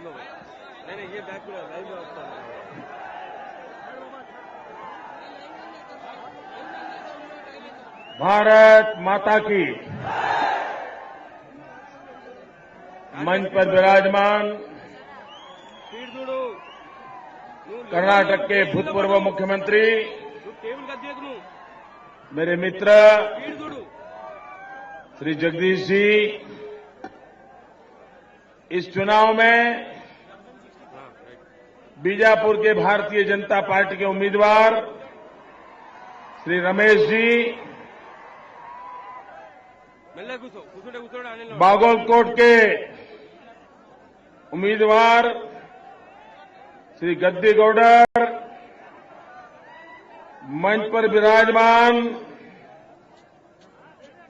नहीं नहीं, ये बैक पूरा लाइव में होता है। भारत माता की। मंच पर विराजमान स्पीड जोड़ो। कर्नाटक के भूतपूर्व मुख्यमंत्री टेबल का दिया तुम मेरे मित्र स्पीड जोड़ो। श्री जगदीश जी, इस चुनाव में बीजापुर के भारतीय जनता पार्टी के उम्मीदवार श्री रमेश जी, बागलकोट के उम्मीदवार श्री गद्दीगौडर, मंच पर विराजमान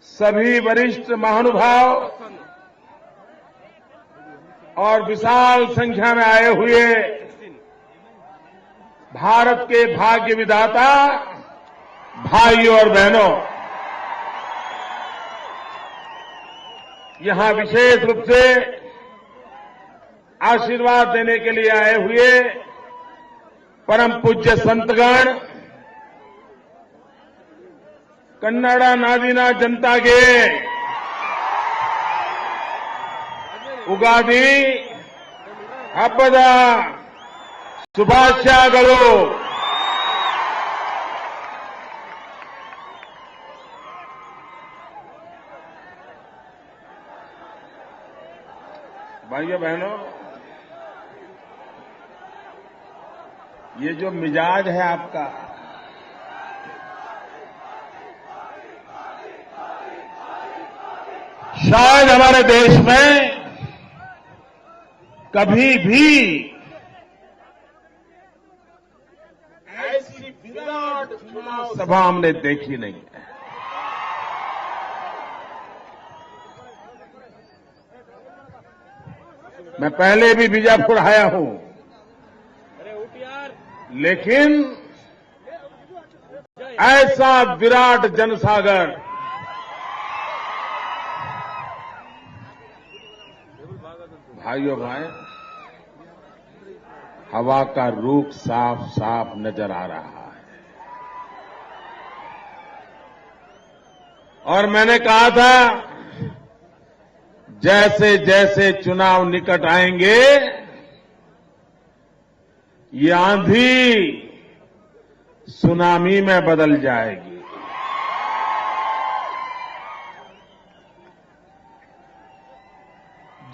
सभी वरिष्ठ महानुभाव और विशाल संख्या में आए हुए भारत के भाग्य विधाता भाइयों और बहनों, यहां विशेष रूप से आशीर्वाद देने के लिए आए हुए परम पूज्य संतगण, कन्नड़ नादिना जनता के उगादी हब्बद ಶುಭಾಶಯಗಳು। भाइयों बहनों, ये जो मिजाज है आपका, शायद हमारे देश में कभी भी ऐसी विराट चुनाव सभा हमने देखी नहीं है। मैं पहले भी बीजापुर आया हूं, लेकिन ऐसा विराट जनसागर भाइयों भाई, हवा का रुख साफ साफ नजर आ रहा है। और मैंने कहा था, जैसे जैसे चुनाव निकट आएंगे, ये आंधी सुनामी में बदल जाएगी।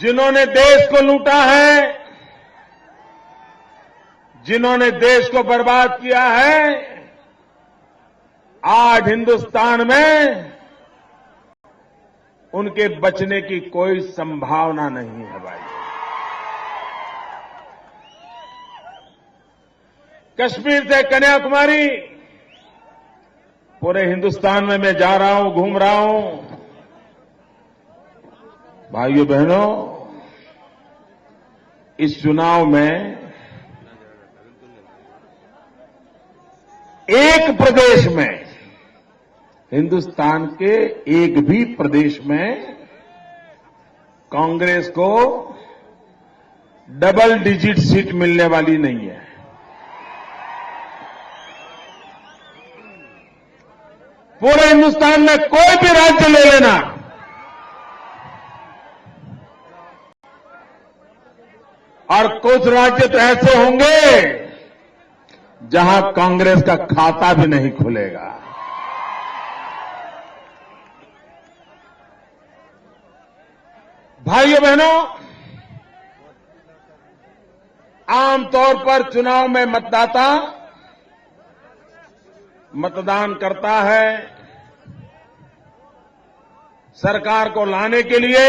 जिन्होंने देश को लूटा है, जिन्होंने देश को बर्बाद किया है, आज हिंदुस्तान में उनके बचने की कोई संभावना नहीं है भाई। कश्मीर से कन्याकुमारी, पूरे हिंदुस्तान में मैं जा रहा हूं, घूम रहा हूं। भाइयों बहनों, इस चुनाव में एक प्रदेश में, हिंदुस्तान के एक भी प्रदेश में कांग्रेस को डबल डिजिट सीट मिलने वाली नहीं है। पूरे हिंदुस्तान में कोई भी राज्य ले लेना, और कुछ राज्य तो ऐसे होंगे जहां कांग्रेस का खाता भी नहीं खुलेगा। भाइयों बहनों, आमतौर पर चुनाव में मतदाता मतदान करता है सरकार को लाने के लिए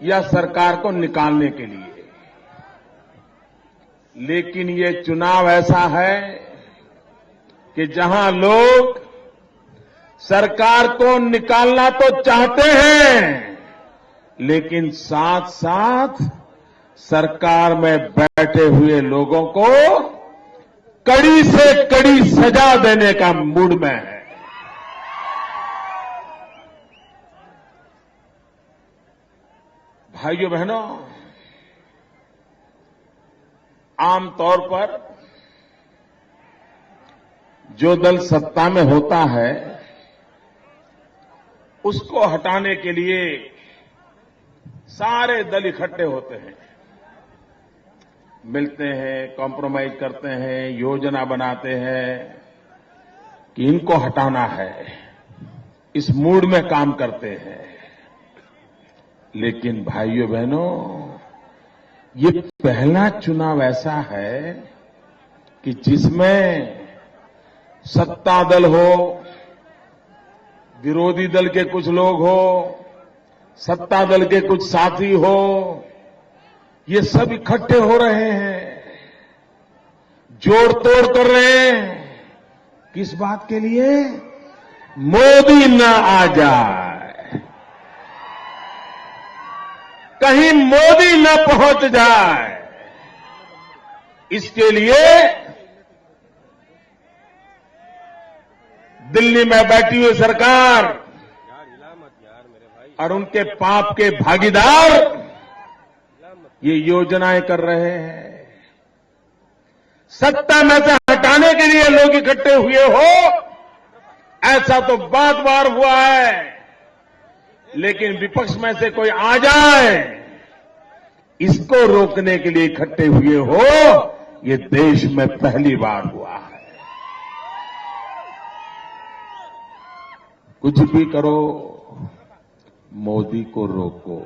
या सरकार को निकालने के लिए। लेकिन ये चुनाव ऐसा है कि जहां लोग सरकार को निकालना तो चाहते हैं, लेकिन साथ साथ सरकार में बैठे हुए लोगों को कड़ी से कड़ी सजा देने का मूड में है। भाइयों बहनों, आमतौर पर जो दल सत्ता में होता है उसको हटाने के लिए सारे दल इकट्ठे होते हैं, मिलते हैं, कॉम्प्रोमाइज करते हैं, योजना बनाते हैं कि इनको हटाना है, इस मूड में काम करते हैं। लेकिन भाइयों बहनों, ये पहला चुनाव ऐसा है कि जिसमें सत्ता दल हो, विरोधी दल के कुछ लोग हो, सत्ता दल के कुछ साथी हो, ये सब इकट्ठे हो रहे हैं, जोड़ तोड़ कर रहे हैं। किस बात के लिए? मोदी न आ जाए, कहीं मोदी न पहुंच जाए, इसके लिए दिल्ली में बैठी हुई सरकार यार हिला मत यार मेरे भाई, और उनके पाप के भागीदार हिला मत। ये योजनाएं कर रहे हैं। सत्ता में से हटाने के लिए लोग इकट्ठे हुए हो, ऐसा तो बात बार हुआ है, लेकिन विपक्ष में से कोई आ जाए, इसको रोकने के लिए इकट्ठे हुए हो, ये देश में पहली बार हुआ है। कुछ भी करो, मोदी को रोको।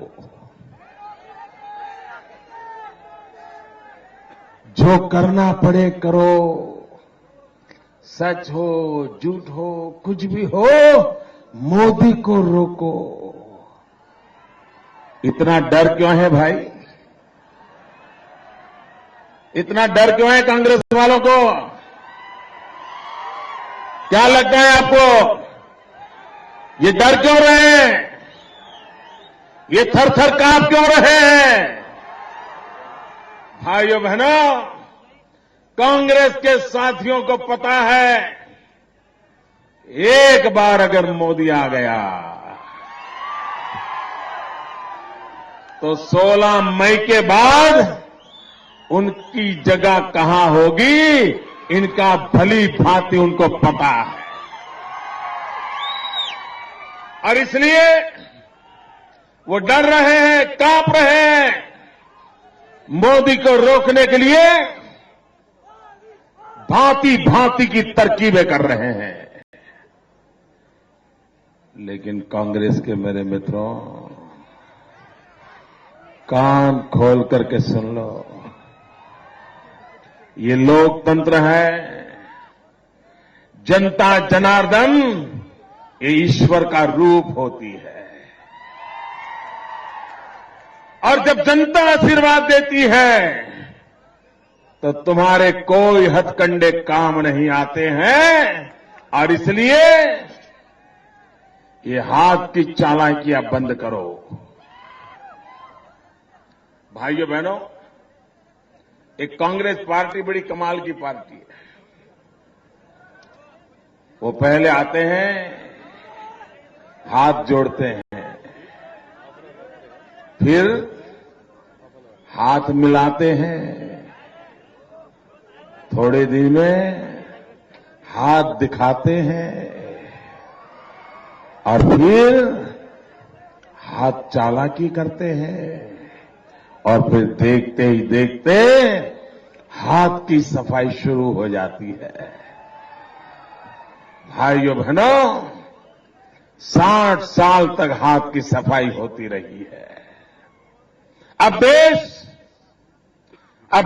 जो करना पड़े करो, सच हो झूठ हो कुछ भी हो, मोदी को रोको। इतना डर क्यों है भाई? इतना डर क्यों है कांग्रेस वालों को? क्या लगता है आपको? ये डर क्यों रहे हैं? ये थर थर कांप क्यों रहे हैं? भाइयों बहनों, कांग्रेस के साथियों को पता है, एक बार अगर मोदी आ गया तो 16 मई के बाद उनकी जगह कहां होगी, इनका भली भांति उनको पता है। और इसलिए वो डर रहे हैं, कांप रहे हैं। मोदी को रोकने के लिए भांति भांति की तरकीबें कर रहे हैं। लेकिन कांग्रेस के मेरे मित्रों, कान खोल करके सुन लो, ये लोकतंत्र है, जनता जनार्दन ये ईश्वर का रूप होती है। और जब जनता आशीर्वाद देती है तो तुम्हारे कोई हथकंडे काम नहीं आते हैं। और इसलिए ये हाथ की चालाकियां बंद करो। भाइयों बहनों, एक कांग्रेस पार्टी बड़ी कमाल की पार्टी है। वो पहले आते हैं, हाथ जोड़ते हैं, फिर हाथ मिलाते हैं, थोड़े दिन में हाथ दिखाते हैं, और फिर हाथ चालाकी करते हैं, और फिर देखते ही देखते हाथ की सफाई शुरू हो जाती है। भाइयों बहनों, 60 साल तक हाथ की सफाई होती रही है। अब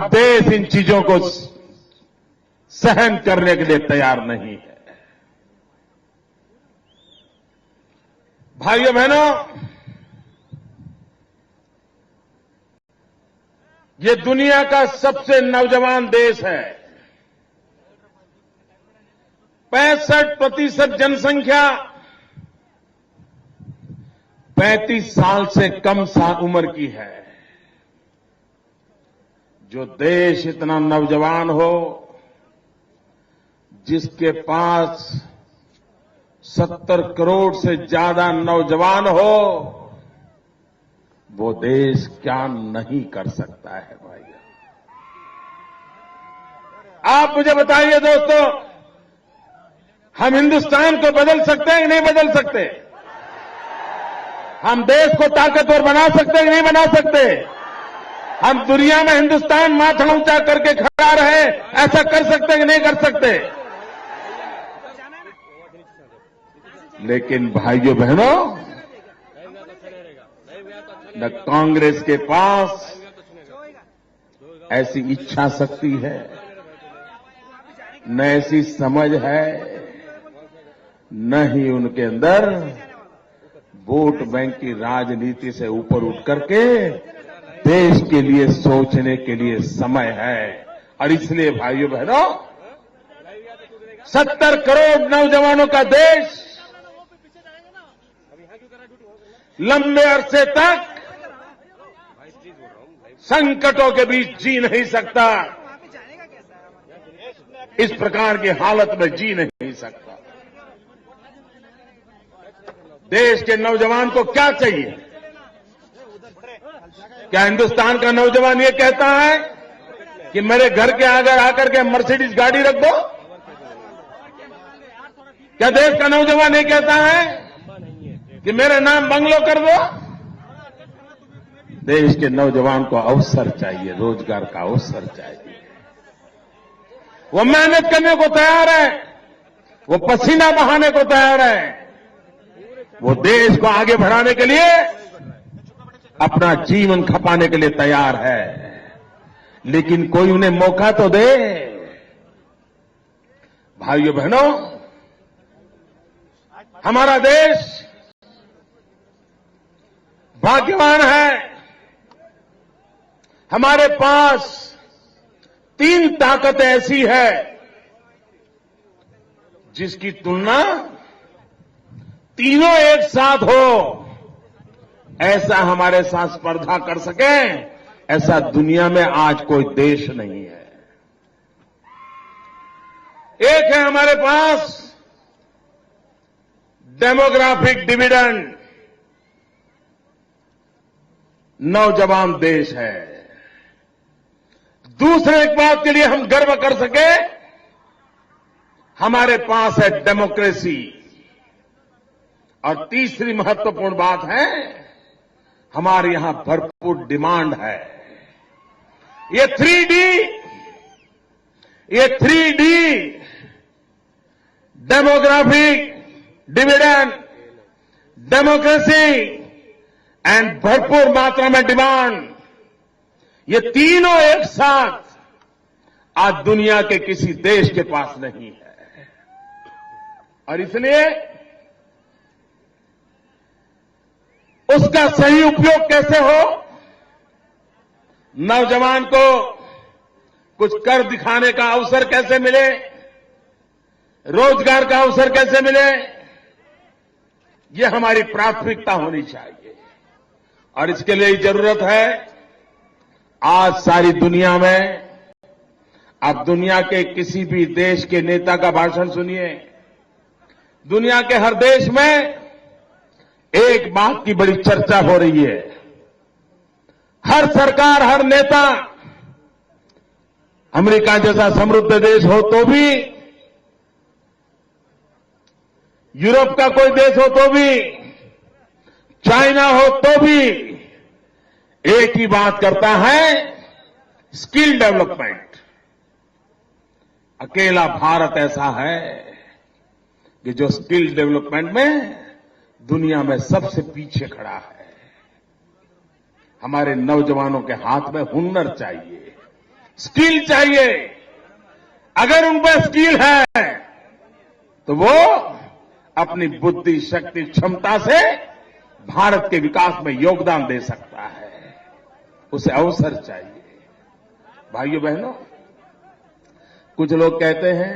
देश इन चीजों को सहन करने के लिए तैयार नहीं है। भाइयों बहनों, ये दुनिया का सबसे नौजवान देश है। 65% जनसंख्या 35 साल से कम उम्र की है। जो देश इतना नौजवान हो, जिसके पास 70 करोड़ से ज्यादा नौजवान हो, वो देश क्या नहीं कर सकता है भाई। आप मुझे बताइए दोस्तों, हम हिंदुस्तान को बदल सकते हैं कि नहीं बदल सकते? हम देश को ताकतवर बना सकते हैं कि नहीं बना सकते? हम दुनिया में हिंदुस्तान माथा ऊंचा करके खड़ा रहे, ऐसा कर सकते हैं कि नहीं कर सकते? लेकिन भाइयों बहनों, न कांग्रेस के पास ऐसी इच्छा शक्ति है, न ऐसी समझ है, न ही उनके अंदर वोट बैंक की राजनीति से ऊपर उठ करके देश के लिए सोचने के लिए समय है। और इसलिए भाइयों बहनों, 70 करोड़ नौजवानों का देश लंबे अरसे तक संकटों के बीच जी नहीं सकता, इस प्रकार की हालत में जी नहीं सकता। देश के नौजवान को क्या चाहिए? क्या हिंदुस्तान का नौजवान ये कहता है कि मेरे घर के आगे आकर के मर्सिडीज गाड़ी रख दो? क्या देश का नौजवान ये कहता है कि मेरे नाम बंगलो कर दो? देश के नौजवान को अवसर चाहिए, रोजगार का अवसर चाहिए। वो मेहनत करने को तैयार है, वो पसीना बहाने को तैयार है, वो देश को आगे बढ़ाने के लिए अपना जीवन खपाने के लिए तैयार है। लेकिन कोई उन्हें मौका तो दे। भाइयों बहनों, हमारा देश भाग्यवान है। हमारे पास 3 ताकतें ऐसी है जिसकी तुलना तीनों एक साथ हो, ऐसा हमारे साथ स्पर्धा कर सके, ऐसा दुनिया में आज कोई देश नहीं है। एक है हमारे पास डेमोग्राफिक डिविडेंड, नौजवान देश है। दूसरे एक बात के लिए हम गर्व कर सके, हमारे पास है डेमोक्रेसी। और तीसरी महत्वपूर्ण बात है, हमारे यहां भरपूर डिमांड है। ये 3D demographic dividend, democracy and भरपूर मात्रा में डिमांड, ये तीनों एक साथ आज दुनिया के किसी देश के पास नहीं है। और इसलिए उसका सही उपयोग कैसे हो, नौजवान को कुछ कर दिखाने का अवसर कैसे मिले, रोजगार का अवसर कैसे मिले, यह हमारी प्राथमिकता होनी चाहिए। और इसके लिए जरूरत है, आज सारी दुनिया में, आप दुनिया के किसी भी देश के नेता का भाषण सुनिए, दुनिया के हर देश में एक बात की बड़ी चर्चा हो रही है। हर सरकार, हर नेता, अमेरिका जैसा समृद्ध देश हो तो भी, यूरोप का कोई देश हो तो भी, चाइना हो तो भी, एक ही बात करता है, स्किल डेवलपमेंट। अकेला भारत ऐसा है कि जो स्किल डेवलपमेंट में दुनिया में सबसे पीछे खड़ा है। हमारे नौजवानों के हाथ में हुनर चाहिए, स्किल चाहिए। अगर उन पर स्किल है तो वो अपनी बुद्धि, शक्ति, क्षमता से भारत के विकास में योगदान दे सकता है। उसे अवसर चाहिए। भाइयों बहनों, कुछ लोग कहते हैं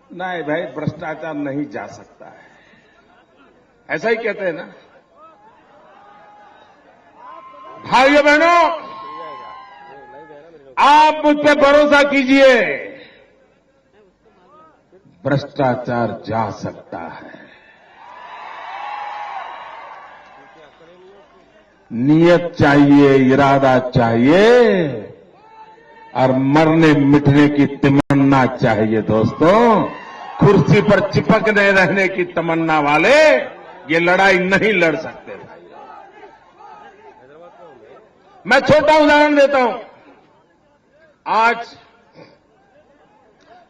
नहीं भाई, भ्रष्टाचार नहीं जा सकता है, ऐसा ही कहते हैं ना। भाइयों बहनों, आप मुझ पर भरोसा कीजिए, भ्रष्टाचार जा सकता है। नियत चाहिए, इरादा चाहिए, और मरने मिटने की तमन्ना चाहिए दोस्तों। कुर्सी पर चिपकने रहने की तमन्ना वाले ये लड़ाई नहीं लड़ सकते भाई। मैं छोटा उदाहरण देता हूं। आज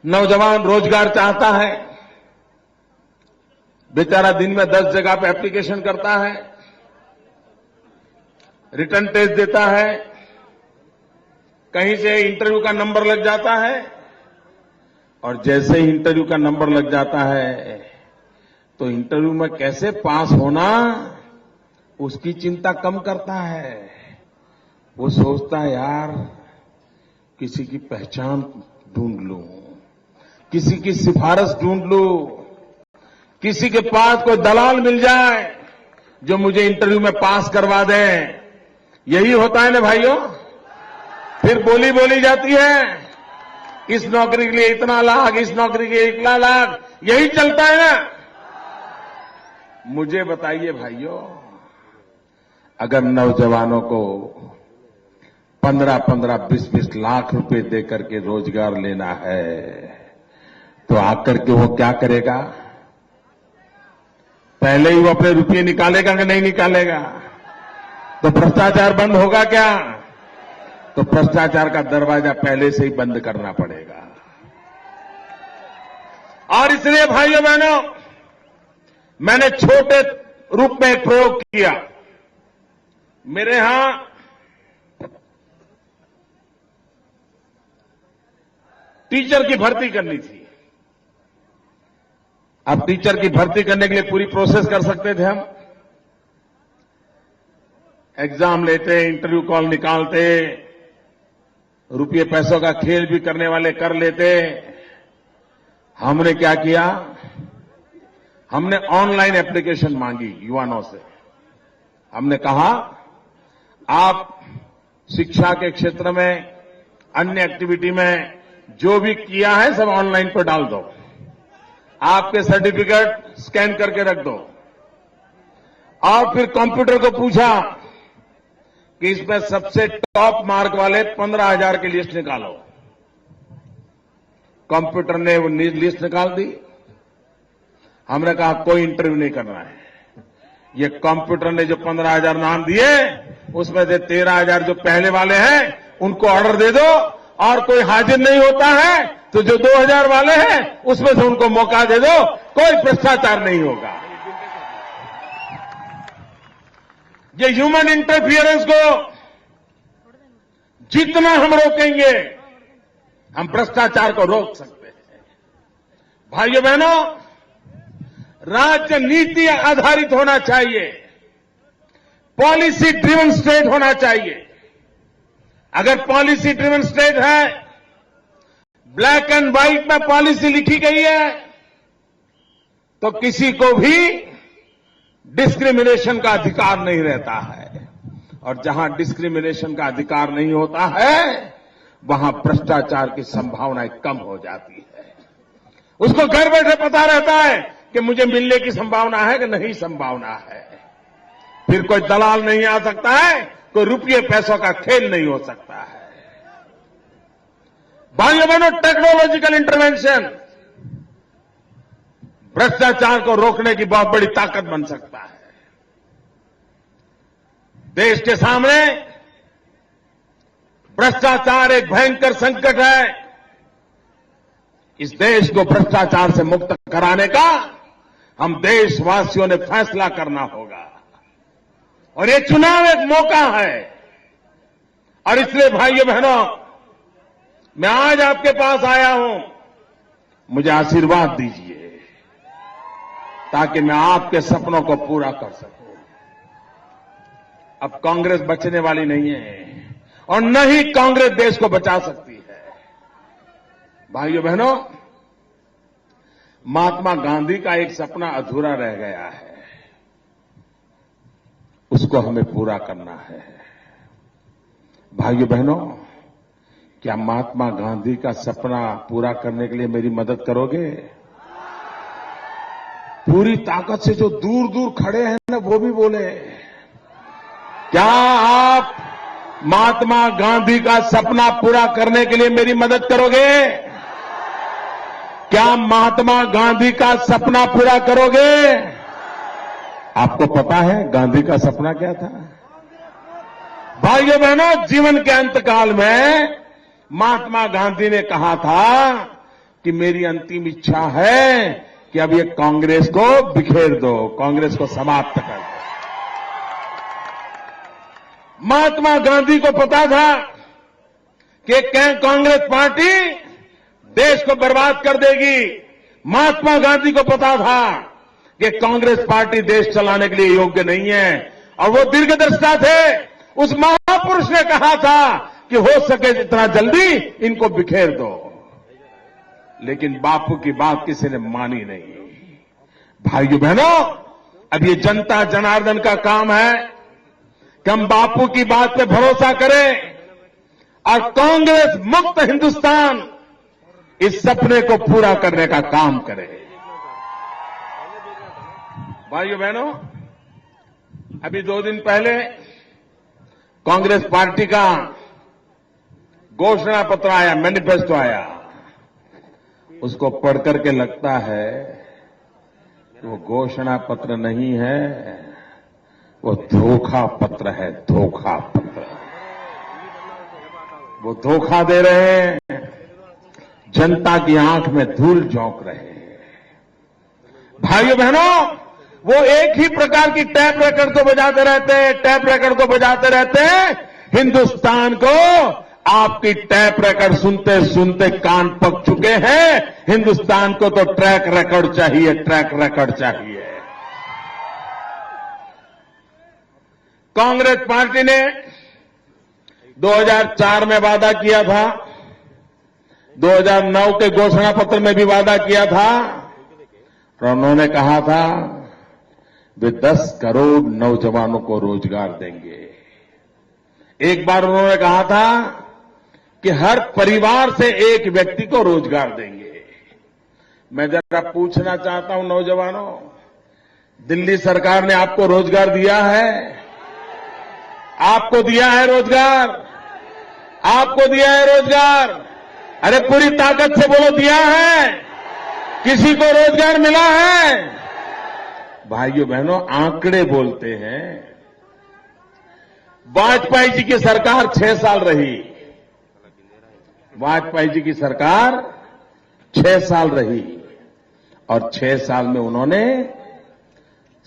नौजवान रोजगार चाहता है, बेचारा दिन में 10 जगह पे एप्लीकेशन करता है, रिटर्न टेस्ट देता है, कहीं से इंटरव्यू का नंबर लग जाता है, और जैसे ही इंटरव्यू का नंबर लग जाता है तो इंटरव्यू में कैसे पास होना उसकी चिंता कम करता है। वो सोचता है यार किसी की पहचान ढूंढ लूं, किसी की सिफारिश ढूंढ लूं, किसी के पास कोई दलाल मिल जाए जो मुझे इंटरव्यू में पास करवा दे। यही होता है ना भाइयों। फिर बोली जाती है इस नौकरी के लिए इतना लाख, इस नौकरी के लिए इतना लाख, यही चलता है ना। मुझे बताइए भाइयों, अगर नौजवानों को 15-15, 20-20 लाख रुपए देकर के रोजगार लेना है तो आकर के वो क्या करेगा? पहले ही वो अपने रुपये निकालेगा कि नहीं निकालेगा? तो भ्रष्टाचार बंद होगा क्या? तो भ्रष्टाचार का दरवाजा पहले से ही बंद करना पड़ेगा। और इसलिए भाइयों बहनों, मैंने छोटे रूप में एक प्रयोग किया। मेरे यहां टीचर की भर्ती करनी थी। अब टीचर की भर्ती करने के लिए पूरी प्रोसेस कर सकते थे हम। एग्जाम लेते, इंटरव्यू कॉल निकालते, रुपये पैसों का खेल भी करने वाले कर लेते। हमने क्या किया? हमने ऑनलाइन एप्लीकेशन मांगी युवाओं से। हमने कहा आप शिक्षा के क्षेत्र में, अन्य एक्टिविटी में जो भी किया है सब ऑनलाइन पर डाल दो। आपके सर्टिफिकेट स्कैन करके रख दो। और फिर कंप्यूटर को पूछा कि इसमें सबसे टॉप मार्क वाले 15,000 की लिस्ट निकालो। कंप्यूटर ने वो लिस्ट निकाल दी। हमने कहा कोई इंटरव्यू नहीं करना है। ये कंप्यूटर ने जो 15,000 नाम दिए उसमें से 13,000 जो पहले वाले हैं उनको ऑर्डर दे दो, और कोई हाजिर नहीं होता है तो जो 2,000 वाले हैं उसमें से उनको मौका दे दो। कोई भ्रष्टाचार नहीं होगा। ये ह्यूमन इंटरफियरेंस को जितना हम रोकेंगे हम भ्रष्टाचार को रोक सकते हैं। भाइयों बहनों, राज्य नीति आधारित होना चाहिए, पॉलिसी ड्रिवन स्टेट होना चाहिए। अगर पॉलिसी ड्रिवन स्टेट है, ब्लैक एंड व्हाइट में पॉलिसी लिखी गई है, तो किसी को भी डिस्क्रिमिनेशन का अधिकार नहीं रहता है। और जहां डिस्क्रिमिनेशन का अधिकार नहीं होता है वहां भ्रष्टाचार की संभावनाएं कम हो जाती है। उसको घर बैठे पता रहता है कि मुझे मिलने की संभावना है कि नहीं संभावना है। फिर कोई दलाल नहीं आ सकता है, कोई रुपये पैसों का खेल नहीं हो सकता है। भाइयों बहनों, टेक्नोलॉजिकल इंटरवेंशन भ्रष्टाचार को रोकने की बहुत बड़ी ताकत बन सकता है। देश के सामने भ्रष्टाचार एक भयंकर संकट है। इस देश को भ्रष्टाचार से मुक्त कराने का हम देशवासियों ने फैसला करना होगा। और ये चुनाव एक मौका है। और इसलिए भाइयों बहनों, मैं आज आपके पास आया हूं, मुझे आशीर्वाद दीजिए ताकि मैं आपके सपनों को पूरा कर सकूं। अब कांग्रेस बचने वाली नहीं है और न ही कांग्रेस देश को बचा सकती है। भाइयों बहनों, महात्मा गांधी का एक सपना अधूरा रह गया है, उसको हमें पूरा करना है। भाइयों बहनों, क्या महात्मा गांधी का सपना पूरा करने के लिए मेरी मदद करोगे? पूरी ताकत से जो दूर दूर खड़े हैं ना वो भी बोले, क्या आप महात्मा गांधी का सपना पूरा करने के लिए मेरी मदद करोगे? क्या महात्मा गांधी का सपना पूरा करोगे? आपको पता है गांधी का सपना क्या था? भाइयों बहनों, जीवन के अंतकाल में महात्मा गांधी ने कहा था कि मेरी अंतिम इच्छा है कि अब ये कांग्रेस को बिखेर दो, कांग्रेस को समाप्त कर दो। महात्मा गांधी को पता था कि कांग्रेस पार्टी देश को बर्बाद कर देगी। महात्मा गांधी को पता था कि कांग्रेस पार्टी देश चलाने के लिए योग्य नहीं है, और वो दीर्घदर्शिता थे। उस महापुरुष ने कहा था कि हो सके जितना जल्दी इनको बिखेर दो, लेकिन बापू की बात किसी ने मानी नहीं। भाइयों बहनों, अब ये जनता जनार्दन का काम है कि हम बापू की बात पे भरोसा करें और कांग्रेस मुक्त हिंदुस्तान इस सपने को पूरा करने का काम करें। भाइयों बहनों, अभी 2 दिन पहले कांग्रेस पार्टी का घोषणा पत्र आया, मैनिफेस्टो आया। उसको पढ़ करके लगता है कि वो घोषणा पत्र नहीं है, वो धोखा पत्र है, धोखा पत्र। वो धोखा दे रहे हैं, जनता की आंख में धूल झोंक रहे हैं। भाइयों बहनों, वो एक ही प्रकार की टैप रिकॉर्ड को बजाते रहते हैं, टैप रिकॉर्ड को बजाते रहते हैं। हिंदुस्तान को आपकी टैप रिकॉर्ड सुनते सुनते कान पक चुके हैं। हिंदुस्तान को तो ट्रैक रिकॉर्ड चाहिए, ट्रैक रिकॉर्ड चाहिए। कांग्रेस पार्टी ने 2004 में वादा किया था, 2009 के घोषणा पत्र में भी वादा किया था, और उन्होंने कहा था वे 10 करोड़ नौजवानों को रोजगार देंगे। एक बार उन्होंने कहा था कि हर परिवार से एक व्यक्ति को रोजगार देंगे। मैं जरा पूछना चाहता हूं नौजवानों, दिल्ली सरकार ने आपको रोजगार दिया है? आपको दिया है रोजगार? आपको दिया है रोजगार? अरे पूरी ताकत से बोलो, दिया है? किसी को रोजगार मिला है? भाइयों बहनों, आंकड़े बोलते हैं। वाजपेयी जी की सरकार 6 साल रही, वाजपेयी जी की सरकार 6 साल रही, और 6 साल में उन्होंने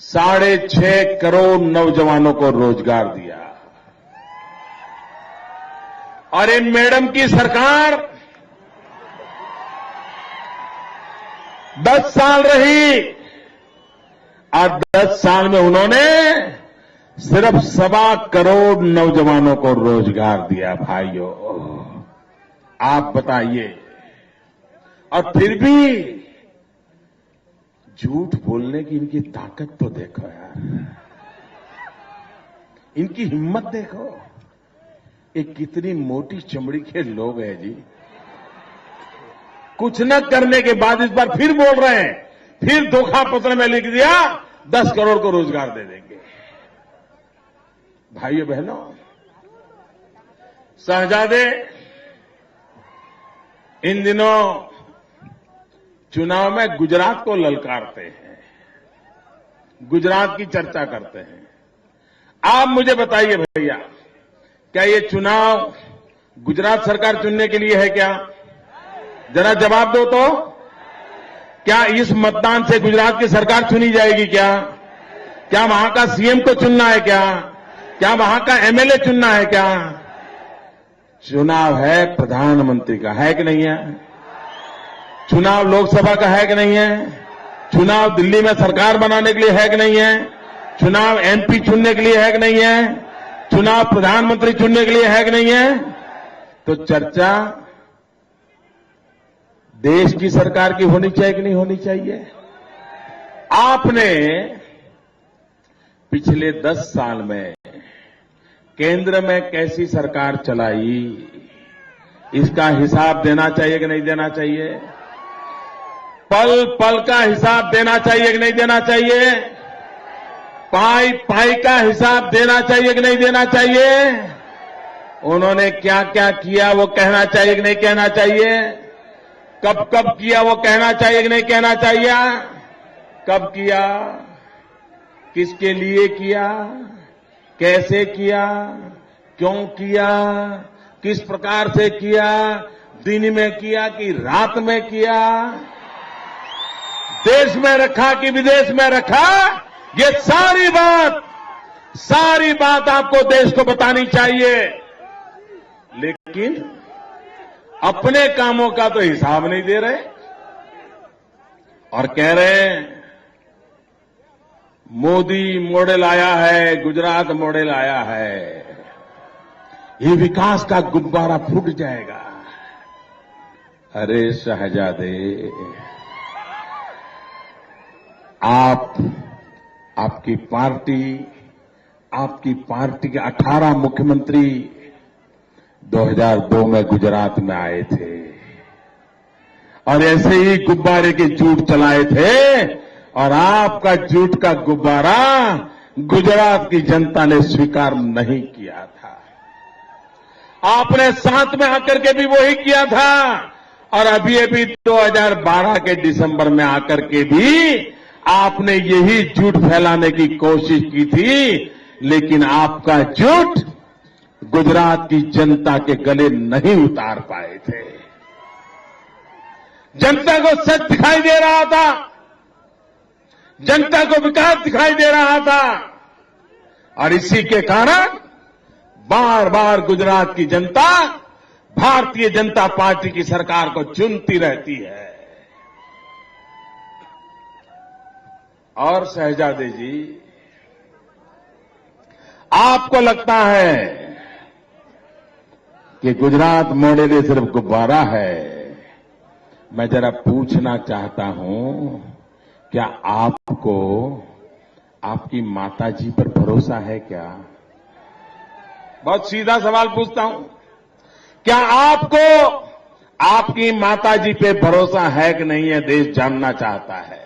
6.5 करोड़ नौजवानों को रोजगार दिया। और इन मैडम की सरकार 10 साल रही, और 10 साल में उन्होंने सिर्फ 1.25 करोड़ नौजवानों को रोजगार दिया। भाइयों, आप बताइए, और फिर भी झूठ बोलने की इनकी ताकत तो देखो यार, इनकी हिम्मत देखो। ये कितनी मोटी चमड़ी के लोग हैं जी। कुछ न करने के बाद इस बार फिर बोल रहे हैं, फिर धोखा पत्र में लिख दिया 10 करोड़ को रोजगार दे देंगे। भाइयों बहनों, शहजादे इन दिनों चुनाव में गुजरात को ललकारते हैं, गुजरात की चर्चा करते हैं। आप मुझे बताइए भैया, क्या ये चुनाव गुजरात सरकार चुनने के लिए है क्या? जरा जवाब दो तो। क्या इस मतदान से गुजरात की सरकार चुनी जाएगी क्या? क्या वहां का सीएम को चुनना है क्या? क्या वहां का एमएलए चुनना है क्या? चुनाव है प्रधानमंत्री का, है कि नहीं है? चुनाव लोकसभा का है कि नहीं है? चुनाव दिल्ली में सरकार बनाने के लिए है कि नहीं है? चुनाव एमपी चुनने के लिए है कि नहीं है? चुनाव प्रधानमंत्री चुनने के लिए है कि नहीं है? तो चर्चा देश की सरकार की होनी चाहिए कि नहीं होनी चाहिए? आपने पिछले 10 साल में केंद्र में कैसी सरकार चलाई, इसका हिसाब देना चाहिए कि नहीं देना चाहिए? पल पल का हिसाब देना चाहिए कि नहीं देना चाहिए? पाई पाई का हिसाब देना चाहिए कि नहीं देना चाहिए? उन्होंने क्या क्या किया वो कहना चाहिए कि नहीं कहना चाहिए? कब कब किया वो कहना चाहिए कि नहीं कहना चाहिए? कब किया, किसके लिए किया, कैसे किया, क्यों किया, किस प्रकार से किया, दिन में किया कि रात में किया, देश में रखा कि विदेश में रखा, ये सारी बात आपको देश को बतानी चाहिए। लेकिन अपने कामों का तो हिसाब नहीं दे रहे और कह रहे हैं मोदी मॉडल आया है, गुजरात मॉडल आया है, ये विकास का गुब्बारा फूट जाएगा। अरे शहजादे, आपकी पार्टी के 18 मुख्यमंत्री 2002 में गुजरात में आए थे और ऐसे ही गुब्बारे के झूठ चलाए थे और आपका झूठ का गुब्बारा गुजरात की जनता ने स्वीकार नहीं किया था। आपने साथ में आकर के भी वही किया था और अभी 2012 के दिसंबर में आकर के भी आपने यही झूठ फैलाने की कोशिश की थी, लेकिन आपका झूठ गुजरात की जनता के गले नहीं उतार पाए थे। जनता को सच दिखाई दे रहा था, जनता को विकास दिखाई दे रहा था और इसी के कारण बार बार गुजरात की जनता भारतीय जनता पार्टी की सरकार को चुनती रहती है। और शहजादे जी, आपको लगता है कि गुजरात मॉडल ये सिर्फ गुब्बारा है। मैं जरा पूछना चाहता हूं, क्या आपको आपकी माताजी पर भरोसा है क्या? बहुत सीधा सवाल पूछता हूं, क्या आपको आपकी माताजी पे भरोसा है कि नहीं है? देश जानना चाहता है।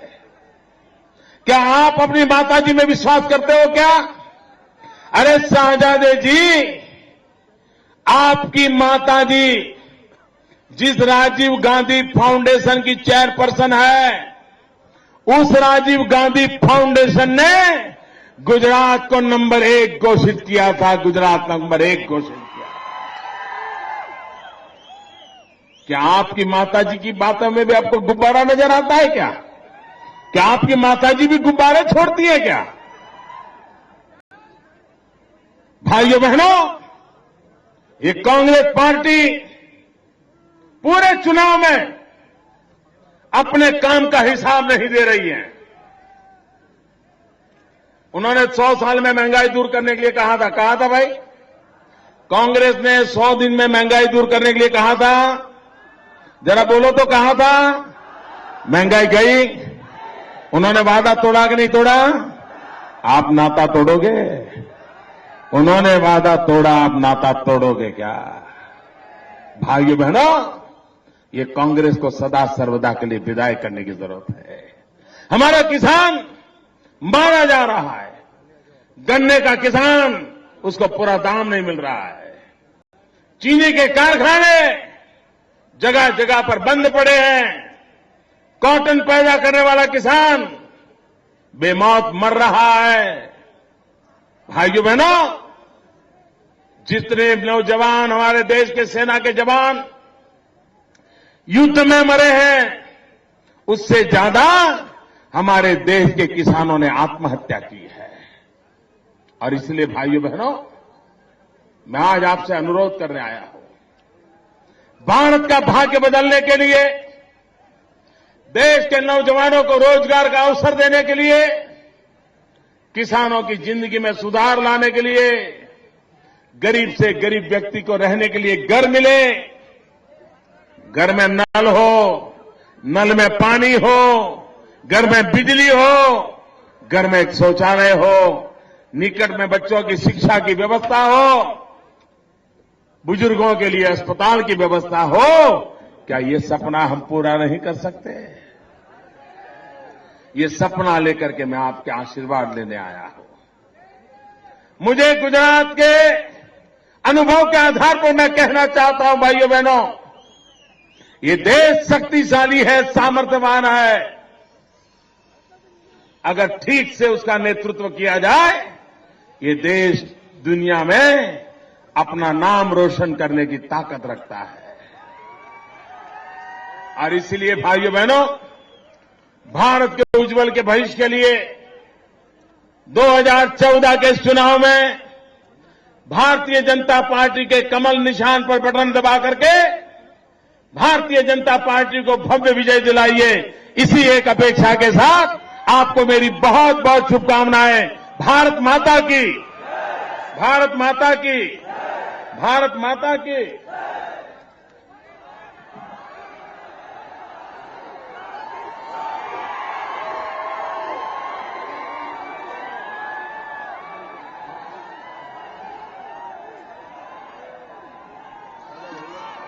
क्या आप अपनी माताजी में विश्वास करते हो क्या? अरे शहजादे जी, आपकी माताजी जिस राजीव गांधी फाउंडेशन की चेयरपर्सन है, उस राजीव गांधी फाउंडेशन ने गुजरात को नंबर 1 घोषित किया था। गुजरात नंबर 1 घोषित किया। क्या आपकी माताजी की बातों में भी आपको गुब्बारा नजर आता है क्या? क्या आपकी माताजी भी गुब्बारे छोड़ती है क्या? भाइयों बहनों, ये कांग्रेस पार्टी पूरे चुनाव में अपने काम का हिसाब नहीं दे रही है। उन्होंने 100 साल में महंगाई दूर करने के लिए कहा था भाई? कांग्रेस ने 100 दिन में महंगाई दूर करने के लिए कहा था? जरा बोलो तो, कहा था? महंगाई गई? उन्होंने वादा तोड़ा कि नहीं तोड़ा? आप नाता तोड़ोगे? उन्होंने वादा तोड़ा, आप नाता तोड़ोगे क्या? भाइयों बहनों, ये कांग्रेस को सदा सर्वदा के लिए विदाई करने की जरूरत है। हमारा किसान मारा जा रहा है। गन्ने का किसान, उसको पूरा दाम नहीं मिल रहा है। चीनी के कारखाने जगह जगह पर बंद पड़े हैं। कॉटन पैदा करने वाला किसान बेमौत मर रहा है। भाइयों बहनों, जितने नौजवान हमारे देश के सेना के जवान युद्ध में मरे हैं, उससे ज्यादा हमारे देश के किसानों ने आत्महत्या की है। और इसलिए भाइयों बहनों, मैं आज आपसे अनुरोध करने आया हूं, भारत का भाग्य बदलने के लिए, देश के नौजवानों को रोजगार का अवसर देने के लिए, किसानों की जिंदगी में सुधार लाने के लिए, गरीब से गरीब व्यक्ति को रहने के लिए घर मिले, घर में नल हो, नल में पानी हो, घर में बिजली हो, घर में एक शौचालय हो, निकट में बच्चों की शिक्षा की व्यवस्था हो, बुजुर्गों के लिए अस्पताल की व्यवस्था हो, क्या ये सपना हम पूरा नहीं कर सकते? ये सपना लेकर के मैं आपके आशीर्वाद लेने आया हूं। मुझे गुजरात के अनुभव के आधार पर मैं कहना चाहता हूं भाइयों बहनों, ये देश शक्तिशाली है, सामर्थ्यवान है। अगर ठीक से उसका नेतृत्व किया जाए, ये देश दुनिया में अपना नाम रोशन करने की ताकत रखता है। और इसलिए भाइयों बहनों, भारत के उज्जवल के भविष्य के लिए 2014 के इस चुनाव में भारतीय जनता पार्टी के कमल निशान पर बटन दबा करके भारतीय जनता पार्टी को भव्य विजय दिलाइए। इसी एक अपेक्षा के साथ आपको मेरी बहुत बहुत शुभकामनाएं। भारत माता की, भारत माता की, भारत माता की।